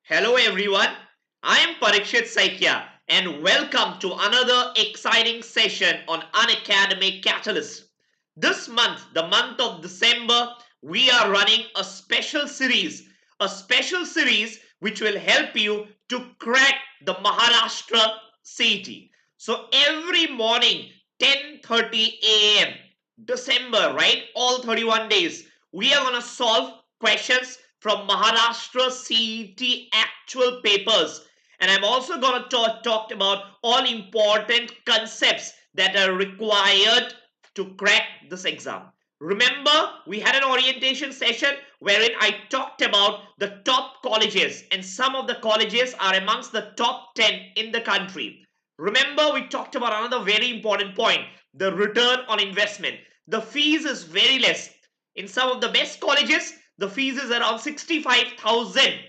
Hello everyone, I am Parikshit Saikia and welcome to another exciting session on Unacademy CAT-alyst. This month, the month of December, we are running a special series which will help you to crack the Maharashtra CET. So every morning, 10:30 a.m. December, right? All 31 days, we are going to solve questions from Maharashtra CET actual papers. And I'm also going to talk about all important concepts that are required to crack this exam. Remember, we had an orientation session wherein I talked about the top colleges, and some of the colleges are amongst the top 10 in the country. Remember, we talked about another very important point, the return on investment. The fees is very less. In some of the best colleges, the fees is around 65,000.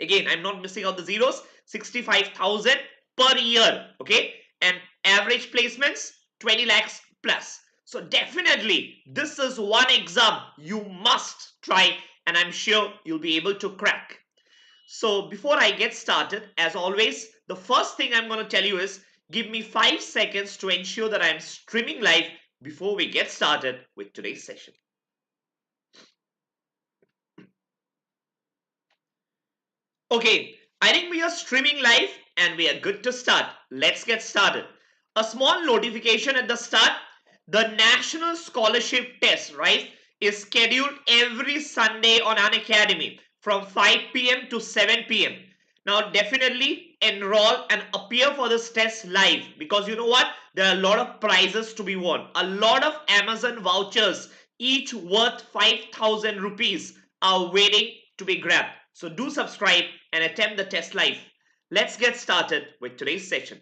Again, I'm not missing out the zeros. 65,000 per year. Okay. And average placements 20 lakhs plus. So definitely this is one exam you must try and I'm sure you'll be able to crack. So before I get started, as always, the first thing I'm going to tell you is give me 5 seconds to ensure that I'm streaming live before we get started with today's session. Okay, I think we are streaming live and we are good to start. Let's get started. A small notification at the start. The National Scholarship Test, right, is scheduled every Sunday on Unacademy from 5 p.m. to 7 p.m. Now, definitely enroll and appear for this test live because you know what? There are a lot of prizes to be won. A lot of Amazon vouchers, each worth 5,000 rupees, are waiting to be grabbed. So do subscribe and attempt the test live. Let's get started with today's session.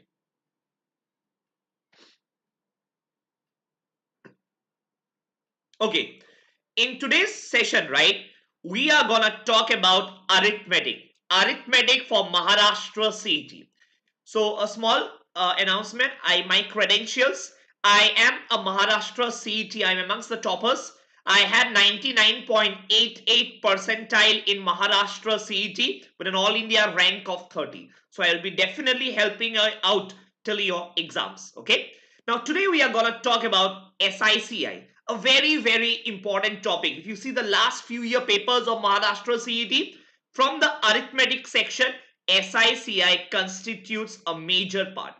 Okay, in today's session, right, we are gonna talk about arithmetic. Arithmetic for Maharashtra CET. So a small announcement, my credentials. I am a Maharashtra CET. I'm amongst the toppers. I had 99.88 percentile in Maharashtra CET with an all India rank of 30. So I'll be definitely helping out till your exams. Okay. Now today we are going to talk about SICI, a very important topic. If you see the last few year papers of Maharashtra CET, from the arithmetic section, SICI constitutes a major part.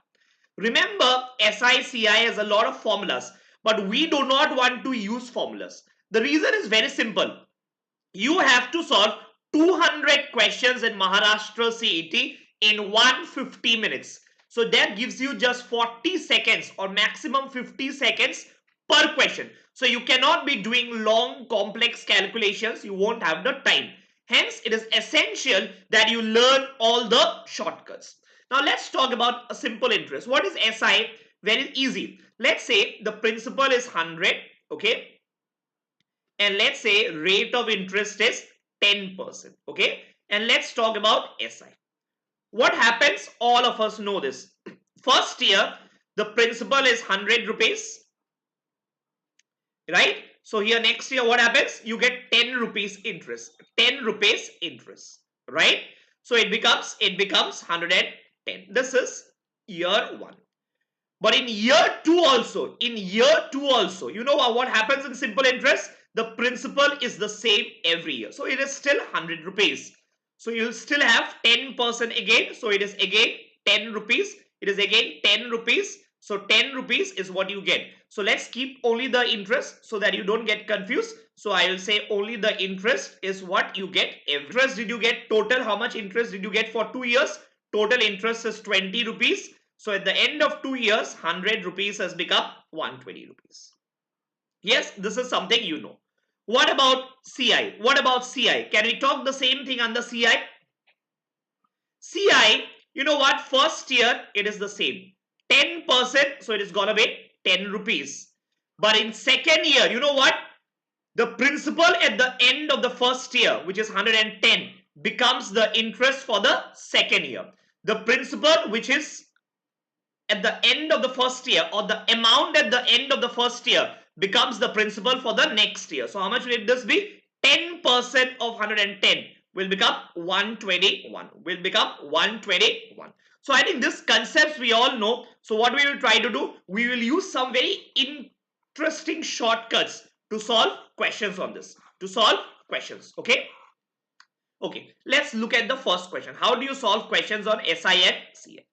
Remember, SICI has a lot of formulas, but we do not want to use formulas. The reason is very simple. You have to solve 200 questions in Maharashtra CET in 150 minutes. So that gives you just 40 seconds or maximum 50 seconds per question. So you cannot be doing long complex calculations. You won't have the time. Hence, it is essential that you learn all the shortcuts. Now, let's talk about a simple interest. What is SI? Very easy. Let's say the principal is 100. Okay. And let's say rate of interest is 10%. Okay. And let's talk about SI. What happens? All of us know this. First year, the principal is 100 rupees. Right? So here next year, what happens? You get 10 rupees interest. 10 rupees interest. Right? So it becomes 110. This is year 1. But in year 2 also, you know what happens in simple interest? The principal is the same every year. So it is still 100 rupees. So you'll still have 10% again. So it is again 10 rupees. It is again 10 rupees. So 10 rupees is what you get. So let's keep only the interest so that you don't get confused. So I will say only the interest is what you get. Interest did you get total? How much interest did you get for 2 years? Total interest is 20 rupees. So at the end of 2 years, 100 rupees has become 120 rupees. Yes, this is something you know. What about CI? What about CI? Can we talk the same thing under CI? CI, you know what? First year, it is the same. 10%, so it is gonna be 10 rupees. But in second year, you know what? The principal at the end of the first year, which is 110, becomes the interest for the second year. The principal, which is at the end of the first year, or the amount at the end of the first year, becomes the principal for the next year. So how much will this be? 10% of 110 will become 121. Will become 121. So I think this concepts we all know. So what we will try to do, we will use some very interesting shortcuts to solve questions on this. To solve questions. Okay. Okay. Let's look at the first question. How do you solve questions on SI and CI?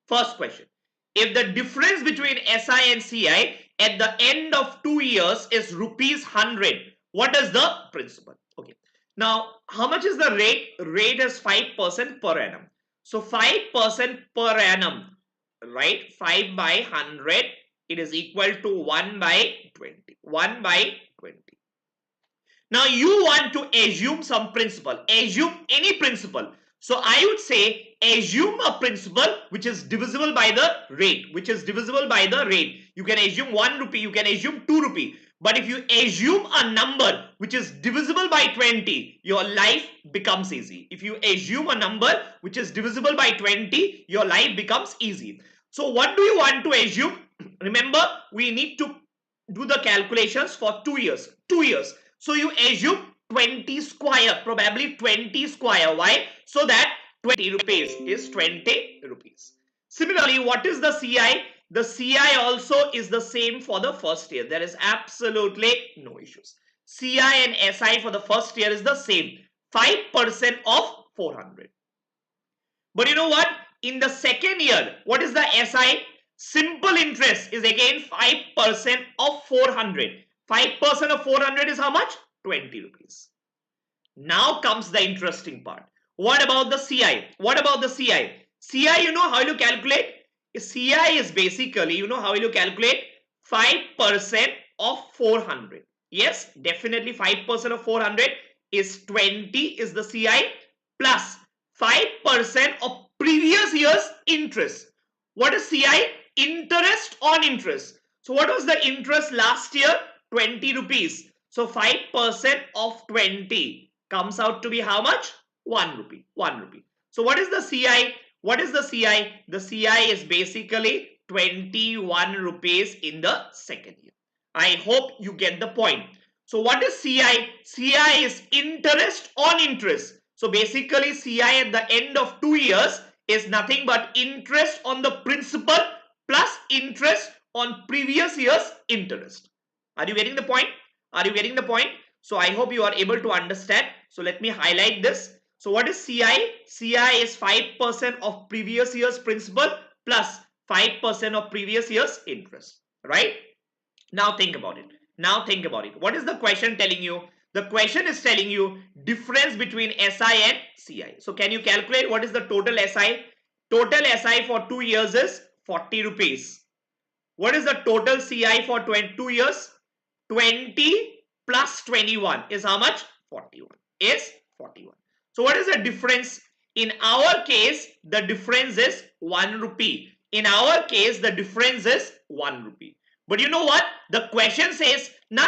First question. If the difference between SI and CI at the end of 2 years is rupees 100, what is the principal? Okay. Now, how much is the rate? Rate is 5% per annum. So 5% per annum, right? 5 by 100, it is equal to 1 by 20. 1 by 20. Now you want to assume some principle. Assume any principle. So I would say assume a principle which is divisible by the rate. Which is divisible by the rate. You can assume 1 rupee. You can assume 2 rupee. But if you assume a number which is divisible by 20, your life becomes easy. If you assume a number which is divisible by 20, your life becomes easy. So what do you want to assume? Remember, we need to do the calculations for 2 years. 2 years. So you assume 20 square, probably 20 square. Why? So that 20 rupees is 20 rupees. Similarly, what is the CI? The CI also is the same for the first year. There is absolutely no issues. CI and SI for the first year is the same. 5% of 400. But you know what? In the second year, what is the SI? Simple interest is again 5% of 400. 5% of 400 is how much? 20 rupees. Now comes the interesting part. What about the CI? What about the CI? CI, you know how you calculate? CI is basically, you know how you calculate? 5% of 400. Yes, definitely 5% of 400 is 20 is the CI plus 5% of previous year's interest. What is CI? Interest on interest. So what was the interest last year? 20 rupees. So 5% of 20 comes out to be how much? 1 rupee. 1 rupee. So what is the CI? What is the CI? The CI is basically 21 rupees in the second year. I hope you get the point. So what is CI? CI is interest on interest. So basically CI at the end of 2 years is nothing but interest on the principal plus interest on previous year's interest. Are you getting the point? Are you getting the point? So I hope you are able to understand. So let me highlight this. So what is CI? CI is 5% of previous year's principal plus 5% of previous year's interest. Right? Now think about it. Now think about it. What is the question telling you? The question is telling you difference between SI and CI. So can you calculate what is the total SI? Total SI for 2 years is 40 rupees. What is the total CI for 2 years? 20 plus 21 is how much? 41. Is 41. So what is the difference? In our case, the difference is 1 rupee. In our case, the difference is 1 rupee. But you know what? The question says, no.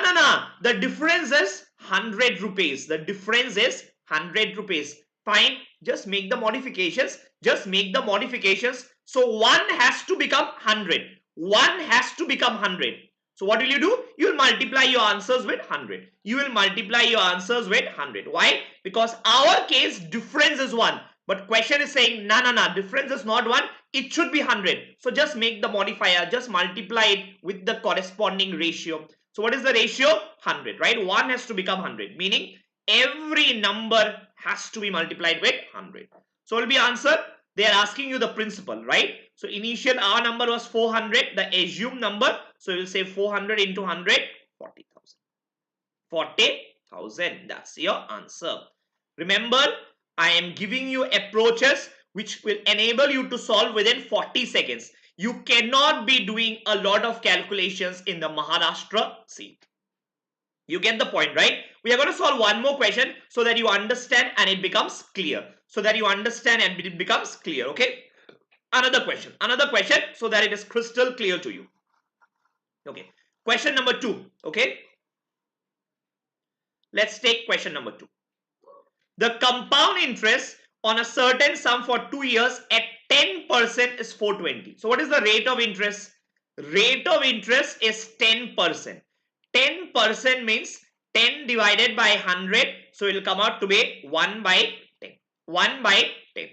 The difference is 100 rupees. The difference is 100 rupees. Fine. Just make the modifications. Just make the modifications. So 1 has to become 100. 1 has to become 100. So what will you do? You will multiply your answers with 100. You will multiply your answers with 100. Why? Because our case difference is 1. But question is saying, no. Difference is not 1. It should be 100. So just make the modifier. Just multiply it with the corresponding ratio. So what is the ratio? 100, right? 1 has to become 100. Meaning every number has to be multiplied with 100. So what will be answer? They are asking you the principal, right? So initial our number was 400, the assumed number. So you will say 400 into 100, 40,000. 40,000. That's your answer. Remember, I am giving you approaches which will enable you to solve within 40 seconds. You cannot be doing a lot of calculations in the Maharashtra CET. You get the point, right? We are going to solve one more question so that you understand and it becomes clear. So that you understand and it becomes clear, okay? Another question so that it is crystal clear to you. Okay, question number 2, okay? Let's take question number 2. The compound interest on a certain sum for 2 years at 10% is 420. So what is the rate of interest? Rate of interest is 10%. 10% means 10 divided by 100. So it will come out to be 1 by 1 by 10.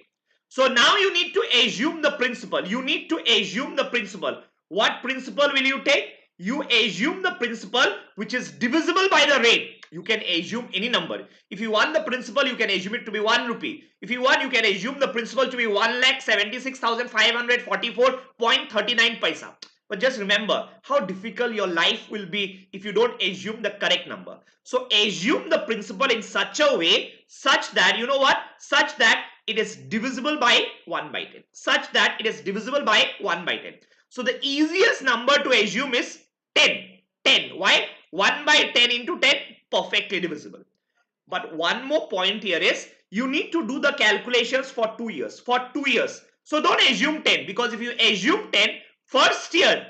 So now you need to assume the principle. You need to assume the principle. What principle will you take? You assume the principle which is divisible by the rate. You can assume any number. If you want the principle, you can assume it to be 1 rupee. If you want, you can assume the principle to be 1,76,544.39 paisa. But just remember how difficult your life will be if you don't assume the correct number. So assume the principle in such a way such that, you know what? Such that it is divisible by 1 by 10. Such that it is divisible by 1 by 10. So the easiest number to assume is 10. 10. Why? 1 by 10 into 10, perfectly divisible. But one more point here is you need to do the calculations for 2 years. For 2 years. So don't assume 10, because if you assume 10, first year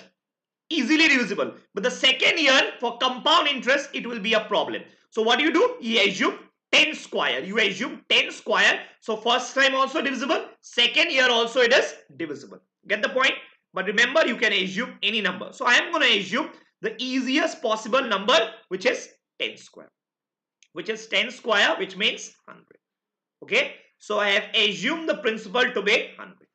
easily divisible. But the second year for compound interest, it will be a problem. So what do? You assume 10 square. You assume 10 square. So first time also divisible. Second year also it is divisible. Get the point? But remember, you can assume any number. So I am going to assume the easiest possible number, which is 10 square. Which is 10 square, which means 100. Okay. So I have assumed the principle to be 100.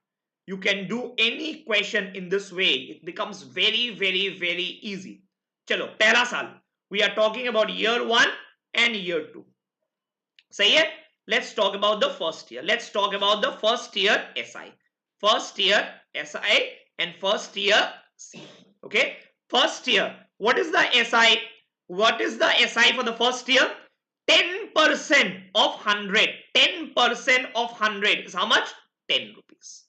You can do any question in this way. It becomes very, very, very easy. Chalo, pehla saal. We are talking about year 1 and year 2. Sahi hai? Let's talk about the first year. Let's talk about the first year SI. First year SI and first year C. Okay. First year. What is the SI? What is the SI for the first year? 10% of 100. 10% of 100 is how much? 10 rupees.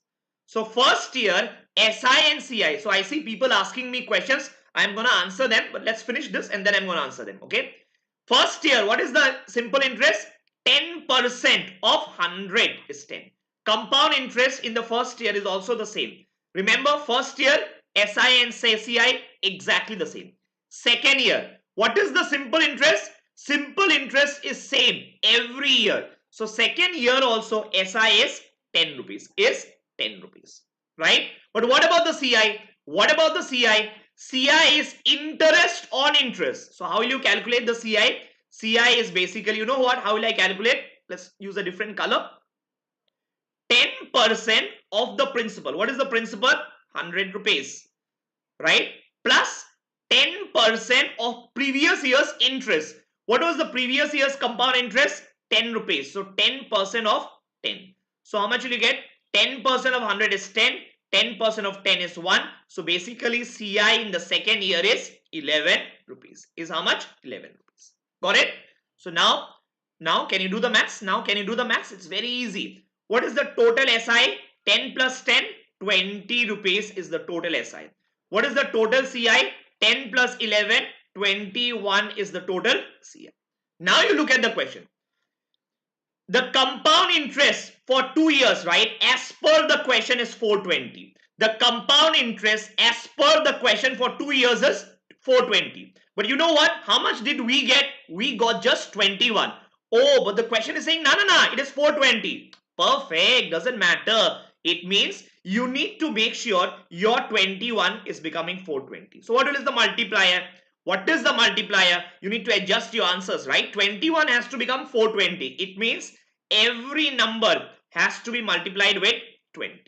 So first year SI and CI. So I see people asking me questions. I'm going to answer them. But let's finish this and then I'm going to answer them. Okay. First year, what is the simple interest? 10% of 100 is 10. Compound interest in the first year is also the same. Remember, first year SI and CI exactly the same. Second year, what is the simple interest? Simple interest is same every year. So second year also SI is 10 rupees. Is 10 rupees. Right? But what about the CI? What about the CI? CI is interest on interest. So how will you calculate the CI? CI is basically, you know what? How will I calculate? Let's use a different color. 10% of the principal. What is the principal? 100 rupees. Right? Plus 10% of previous year's interest. What was the previous year's compound interest? 10 rupees. So 10% of 10. So how much will you get? 10% of 100 is 10. 10% of 10 is 1. So basically CI in the second year is 11 rupees. Is how much? 11 rupees. Got it? So now can you do the maths? Now can you do the maths? It's very easy. What is the total SI? 10 plus 10, 20 rupees is the total SI. What is the total CI? 10 plus 11, 21 is the total CI. Now you look at the question. The compound interest for 2 years, right? As per the question is 420. The compound interest as per the question for 2 years is 420. But you know what? How much did we get? We got just 21. Oh, but the question is saying, no, it is 420. Perfect. Doesn't matter. It means you need to make sure your 21 is becoming 420. So what is the multiplier? What is the multiplier? You need to adjust your answers, right? 21 has to become 420. It means every number has to be multiplied with 20.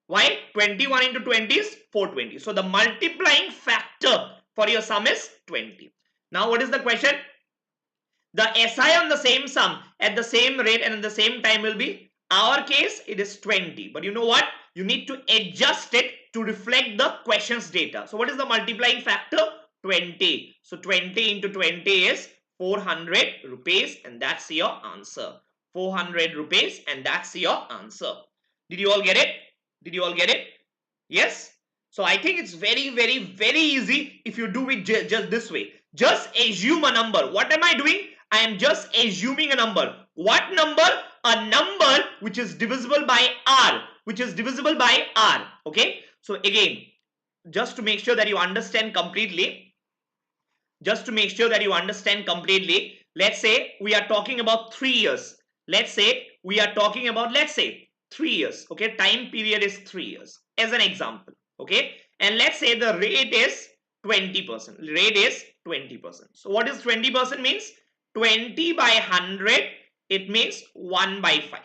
Why? 21 into 20 is 420. So the multiplying factor for your sum is 20. Now what is the question? The SI on the same sum at the same rate and at the same time will be, our case it is 20. But you know what? You need to adjust it to reflect the question's data. So what is the multiplying factor? 20. So 20 into 20 is 400 rupees and that's your answer. 400 rupees and that's your answer. Did you all get it? Did you all get it? Yes? So I think it's very, very, very easy if you do it just this way. Just assume a number. What am I doing? I am just assuming a number. What number? A number which is divisible by R. Which is divisible by R. Okay? So again, just to make sure that you understand completely. Just to make sure that you understand completely. Let's say we are talking about 3 years. Let's say we are talking about, let's say 3 years. Okay? Time period is 3 years. As an example. Okay? And let's say the rate is 20%. Rate is 20%. So what is 20% means? 20 by 100, it means 1 by 5.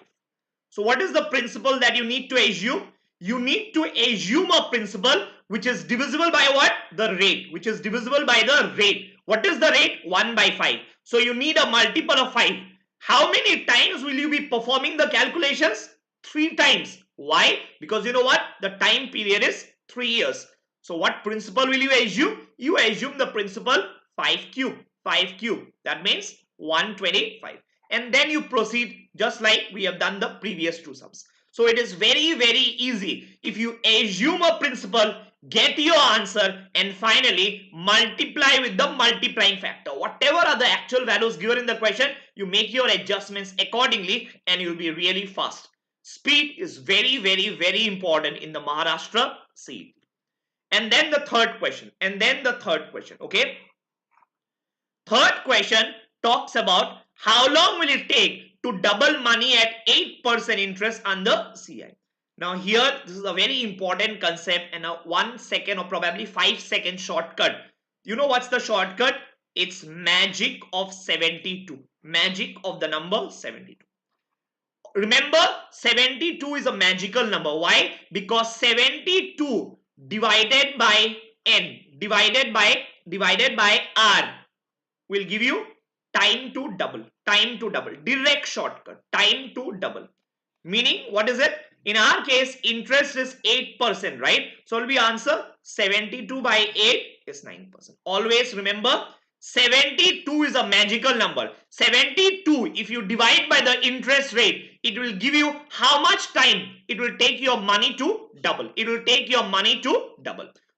So what is the principle that you need to assume? You need to assume a principle which is divisible by what? The rate, which is divisible by the rate. What is the rate? 1 by 5. So you need a multiple of 5. How many times will you be performing the calculations? 3 times. Why? Because you know what? The time period is 3 years. So what principle will you assume? You assume the principle 5 cube. 5 cube. That means 125. And then you proceed just like we have done the previous two sums. So it is very, very easy. If you assume a principle, get your answer, and finally multiply with the multiplying factor. Whatever are the actual values given in the question, you make your adjustments accordingly and you'll be really fast. Speed is very, very, very important in the Maharashtra CET. And then the third question. Okay. Third question talks about how long will it take to double money at 8% interest under CI. Now here, this is a very important concept and a 1 second or probably 5 second shortcut. You know what's the shortcut? It's magic of 72. Magic of the number 72. Remember, 72 is a magical number. Why? Because 72 divided by n divided by r will give you time to double. Direct shortcut. Time to double. Meaning, what is it? In our case, interest is 8%, right? So it will be answer 72 by 8 is 9%. Always remember, 72 is a magical number. 72, if you divide by the interest rate, it will give you how much time it will take your money to double.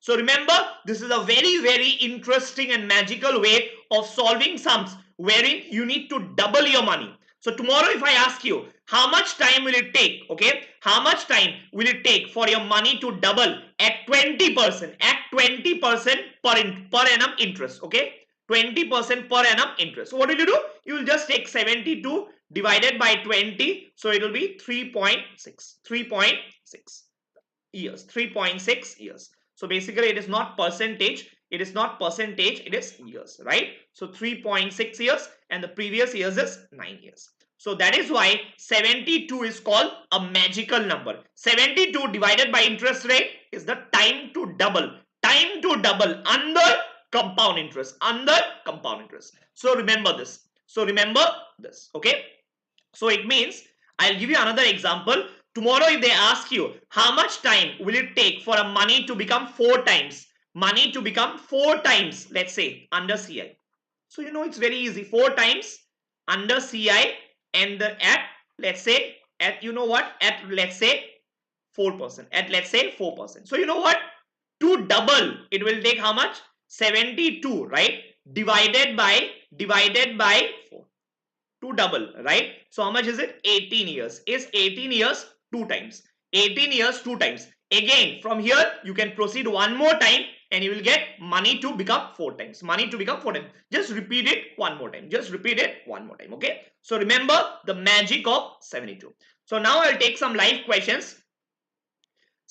So remember, this is a very, very interesting and magical way of solving sums wherein you need to double your money. So tomorrow if I ask you, how much time will it take? Okay, how much time will it take for your money to double at 20%? At 20% per annum interest. Okay, 20% per annum interest. So what will you do? You will just take 72 divided by 20. So it will be 3.6 years. 3.6 years. So basically it is not percentage. It is years, right? So 3.6 years and the previous years is 9 years. So that is why 72 is called a magical number. 72 divided by interest rate is the time to double. Under compound interest. So remember this. Okay. So it means, I'll give you another example. Tomorrow if they ask you, how much time will it take for a money to become 4 times? Let's say, under CI. So you know it's very easy. 4 times under CI and let's say 4%. So you know what? To double, it will take how much? 72, right? Divided by 4. To double, right? So how much is it? 18 years. Is 18 years 2 times? 18 years 2 times. Again, from here, you can proceed one more time and you will get money to become 4 times. Just repeat it one more time. Okay. So remember the magic of 72. So now I'll take some live questions.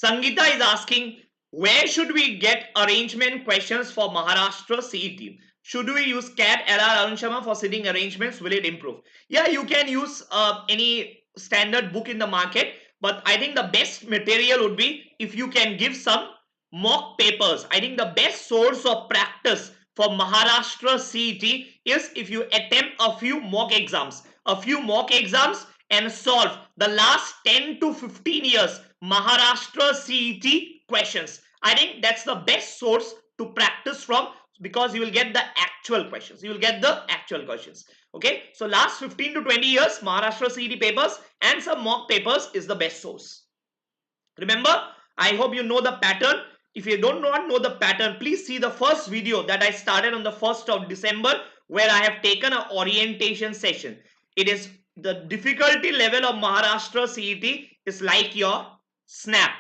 Sangeeta is asking, where should we get arrangement questions for Maharashtra CET? Should we use CAT LR Arun Sharma for sitting arrangements? Will it improve? Yeah, you can use any standard book in the market. But I think the best material would be if you can give some mock papers. I think the best source of practice for Maharashtra CET is if you attempt a few mock exams. And solve the last 10 to 15 years Maharashtra CET questions. I think that's the best source to practice from, because you will get the actual questions. Okay, so last 15 to 20 years Maharashtra CET papers and some mock papers is the best source. Remember, I hope you know the pattern. If you don't know the pattern, please see the first video that I started on the 1st of December, where I have taken an orientation session. It is the difficulty level of Maharashtra CET is like your snap.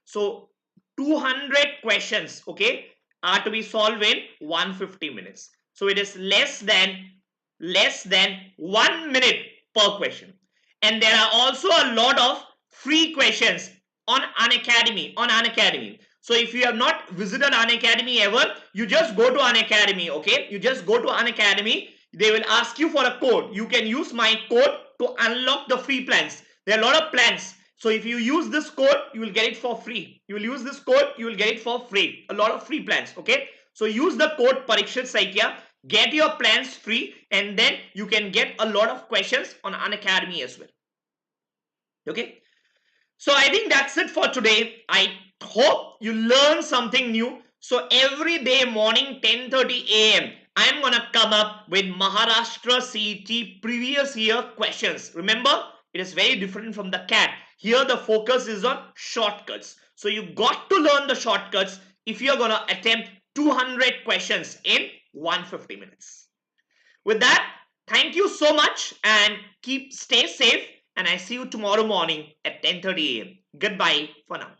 So 200 questions, okay, are to be solved in 150 minutes. So it is less than 1 minute per question. And there are also a lot of free questions on Unacademy. So if you have not visited Unacademy ever, you just go to Unacademy, okay? They will ask you for a code. You can use my code to unlock the free plans. There are a lot of plans. So if you use this code, you will get it for free. You will use this code, you will get it for free. A lot of free plans. Okay. So use the code Parikshit Saikia. Get your plans free, and then you can get a lot of questions on Unacademy as well. Okay. So I think that's it for today. I hope you learn something new. So every day morning 10:30 a.m. I'm gonna come up with Maharashtra CET previous year questions. Remember, it is very different from the CAT. Here the focus is on shortcuts. So you got to learn the shortcuts if you're gonna attempt 200 questions in 150 minutes. With that, thank you so much and stay safe, and I see you tomorrow morning at 10:30 a.m. Goodbye for now.